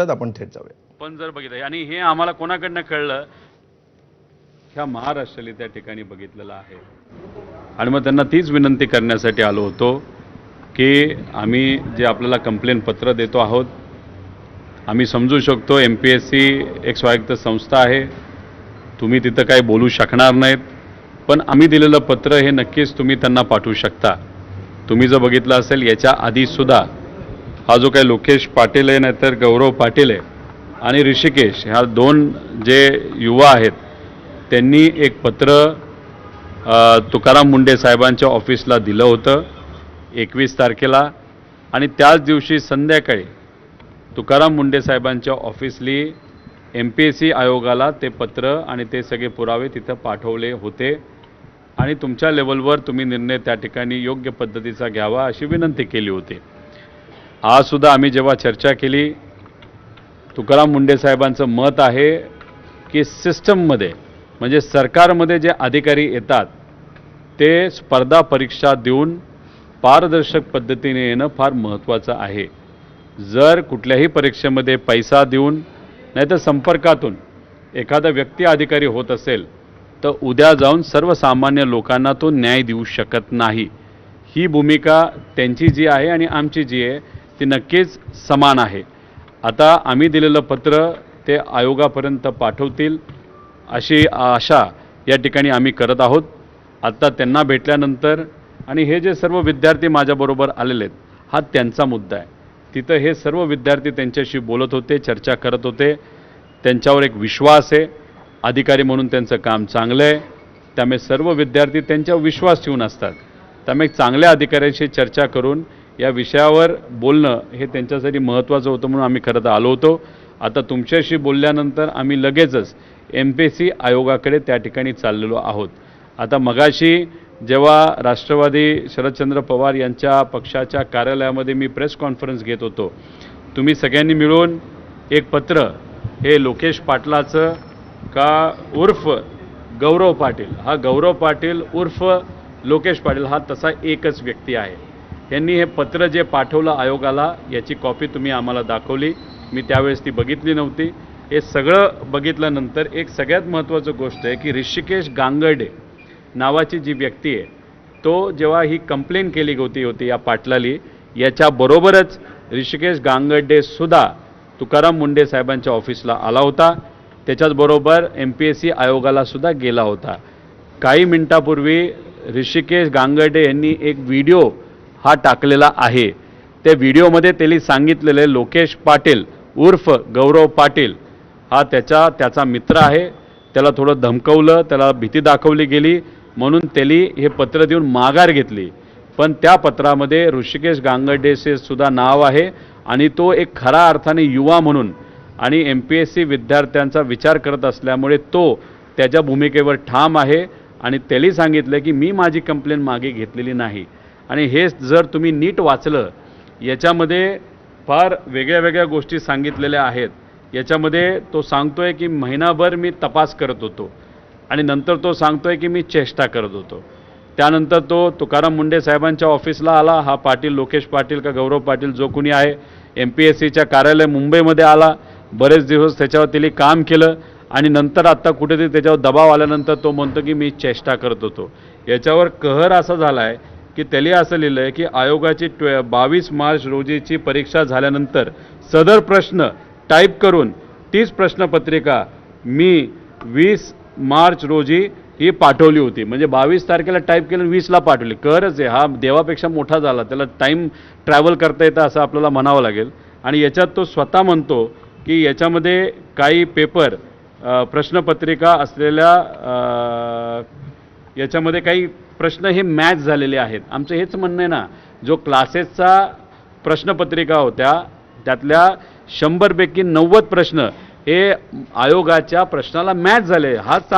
आपण थेट जाऊया. पण जर बघितलं आणि हे आम्हाला कोणाकडनं कळलं, ह्या महाराष्ट्राला त्या ठिकाणी बघितलेलं आहे आणि मग त्यांना तीच विनंती करण्यासाठी आलो होतो की आम्ही जे आपल्याला कंप्लेंट पत्र देतो आहोत, आम्ही समजू शकतो MPSC एक स्वायत्त संस्था आहे, तुम्ही तिथं काही बोलू शकणार नाहीत, पण आम्ही दिलेलं पत्र हे नक्कीच तुम्ही त्यांना पाठवू शकता. तुम्ही जर बघितलं असेल याच्या आधीसुद्धा हा जो काही लोकेश पाटील आहे नाहीतर गौरव पाटील आहे आणि ऋषिकेश ह्या दोन जे युवा आहेत त्यांनी एक पत्र तुकाराम मुंडे साहेबांच्या ऑफिसला दिलं होतं 21 तारखेला आणि त्याच दिवशी संध्याकाळी तुकाराम मुंडे साहेबांच्या ऑफिसली MPSC आयोगाला ते पत्र आणि ते सगळे पुरावे तिथं पाठवले होते आणि तुमच्या लेवलवर तुम्ही निर्णय त्या ठिकाणी योग्य पद्धतीचा घ्यावा अशी विनंती केली होती. आज सुद्धा आम्ही जेव्हा चर्चा केली, तुकाराम मुंडे साहेबांचं मत आहे की सिस्टममध्ये म्हणजे सरकारमध्ये जे अधिकारी येतात ते स्पर्धा परीक्षा देऊन पारदर्शक पद्धतीने येणं फार महत्त्वाचं आहे. जर कुठल्याही परीक्षेमध्ये पैसा देऊन नाहीतर संपर्कातून एखादा व्यक्ती अधिकारी होत असेल तर उद्या जाऊन सर्वसामान्य लोकांना तो न्याय देऊ शकत नाही. ही भूमिका त्यांची जी आहे आणि आमची जी आहे ती नक्कीच समान आहे. आता आम्ही दिलेलं पत्र ते आयोगापर्यंत पाठवतील अशी आशा या ठिकाणी आम्ही करत आहोत. आता त्यांना भेटल्यानंतर आणि हे जे सर्व विद्यार्थी माझ्याबरोबर आलेले आहेत हा त्यांचा मुद्दा आहे. तिथं हे सर्व विद्यार्थी त्यांच्याशी बोलत होते, चर्चा करत होते, त्यांच्यावर एक विश्वास आहे, अधिकारी म्हणून त्यांचं काम चांगलं आहे, त्यामुळे सर्व विद्यार्थी त्यांच्यावर विश्वास ठेवून असतात. त्यामुळे चांगल्या अधिकाऱ्यांशी चर्चा करून या विषयावर बोलणं हे त्यांच्यासाठी महत्त्वाचं होतं म्हणून आम्ही खरं तर आलो होतो. आता तुमच्याशी बोलल्यानंतर आम्ही लगेचच MPSC आयोगाकडे त्या ठिकाणी चाललेलो आहोत. आता मगाशी जेव्हा राष्ट्रवादी शरदचंद्र पवार यांच्या पक्षाच्या कार्यालयामध्ये मी प्रेस कॉन्फरन्स घेत होतो, तुम्ही सगळ्यांनी मिळून एक पत्र हे लोकेश पाटलाचं का उर्फ गौरव पाटील, हा गौरव पाटील उर्फ लोकेश पाटील हा तसा एकच व्यक्ती आहे, यांनी हे पत्र जे पाठवलं आयोगाला याची कॉपी तुम्ही आम्हाला दाखवली. मी त्यावेळेस ती बघितली नव्हती. हे सगळं बघितल्यानंतर एक सगळ्यात महत्त्वाची गोष्ट आहे की ऋषिकेश गांगर्डे नावाची जी व्यक्ती आहे तो जेव्हा ही कंप्लेंट केली होती या पाटलाली, याच्याबरोबरच ऋषिकेश गांगर्डे सुद्धा तुकाराम मुंडे साहेबांच्या ऑफिसला आला होता, त्याच्याचबरोबर MPSC आयोगाला सुद्धा गेला होता. काही मिनिटापूर्वी ऋषिकेश गांगर्डे यांनी एक व्हिडिओ हा टाकलेला आहे. त्या व्हिडिओमध्ये त्यांनी सांगितलेले लोकेश पाटील उर्फ गौरव पाटील हा त्याचा मित्र आहे, त्याला थोडं धमकवलं, त्याला भीती दाखवली गेली म्हणून त्यांनी हे पत्र देऊन माघार घेतली. पण त्या पत्रामध्ये ऋषिकेश गांगर्डेचे सुद्धा नाव आहे आणि तो एक खऱ्या अर्थाने युवा म्हणून आणि MPSC विद्यार्थ्यांचा विचार करत असल्यामुळे तो त्याच्या भूमिकेवर ठाम आहे आणि त्यांनी सांगितलं की मी माझी कंप्लेंट मागे घेतलेली नाही. आणि हे जर तुम्ही नीट वाचलं याच्यामध्ये फार वेगळ्या वेगळ्या गोष्टी सांगितलेल्या आहेत. याच्यामध्ये तो सांगतोय की महिनाभर मी तपास करत होतो आणि नंतर तो सांगतोय की मी चेष्टा करत होतो. त्यानंतर तो तुकाराम मुंडे साहेबांच्या ऑफिसला आला, हा पाटील लोकेश पाटील का गौरव पाटील जो कोणी आहे, MPSCच्या कार्यालय मुंबईमध्ये आला, बरेच दिवस त्याच्यावर त्यांनी काम केलं आणि नंतर आत्ता कुठेतरी त्याच्यावर दबाव आल्यानंतर तो म्हणतो की मी चेष्टा करत होतो. याच्यावर कहर असा झाला आहे की त्यांनी असं लिहिलं आहे की आयोगाची 22 मार्च रोजीची परीक्षा झाल्यानंतर सदर प्रश्न टाईप करून 30 प्रश्नपत्रिका मी 20 मार्च रोजी ही पाठवली होती. म्हणजे 22 तारखेला टाईप केलं 20ला पाठवली. कहरच आहे, हा देवापेक्षा मोठा झाला, त्याला टाईम ट्रॅव्हल करता येतं असं आपल्याला म्हणावं लागेल. आणि याच्यात तो स्वतः म्हणतो की याच्यामध्ये काही पेपर प्रश्नपत्रिका असलेल्या याच्यामध्ये काही प्रश्न हे मॅच झालेले आहेत. आमचं हेच म्हणणं आहे ना, जो क्लासेसचा प्रश्नपत्रिका होत्या त्यातल्या 100 पैकी 90 प्रश्न हे आयोगाच्या प्रश्नाला मॅच झाले. हाच